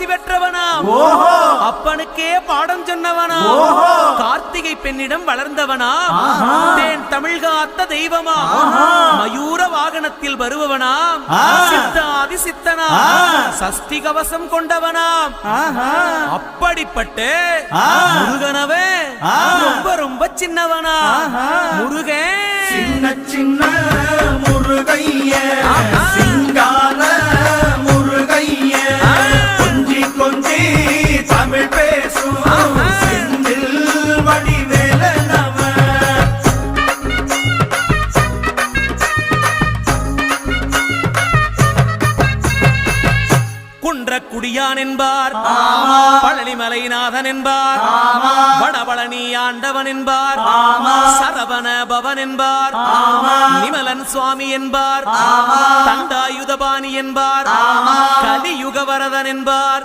காசி வெற்றவனா, அப்பனுக்கே பாடம் சொன்னவனா, கார்த்திகை பெண்ணிடம் வளர்ந்தவனா, தேன் தமிழ் காத்த தெய்வமா, மயூர வாகனத்தில் வருபவனாம், சித்தாதி சித்தனா, சஷ்டி கவசம் கொண்டவனாம். அப்படிப்பட்ட முருகனவே ரொம்ப ரொம்ப சின்னவனா. முருகன் சின்ன சின்ன முருகைய சிங்கார முருகைய கொஞ்சி கொஞ்சி தமிழ் பேசும் செந்தில் வடிவேலனவ. குன்றக்குடியான் என்பார், பழனிமலைநாதன் என்பார், வடபழனி ஆண்டவன் என்பார், சரவண பவன் என்பார், நிமலன் சுவாமி என்பார், தண்டாயுதபாணி என்பார், கலியுக வரதன் என்பார்.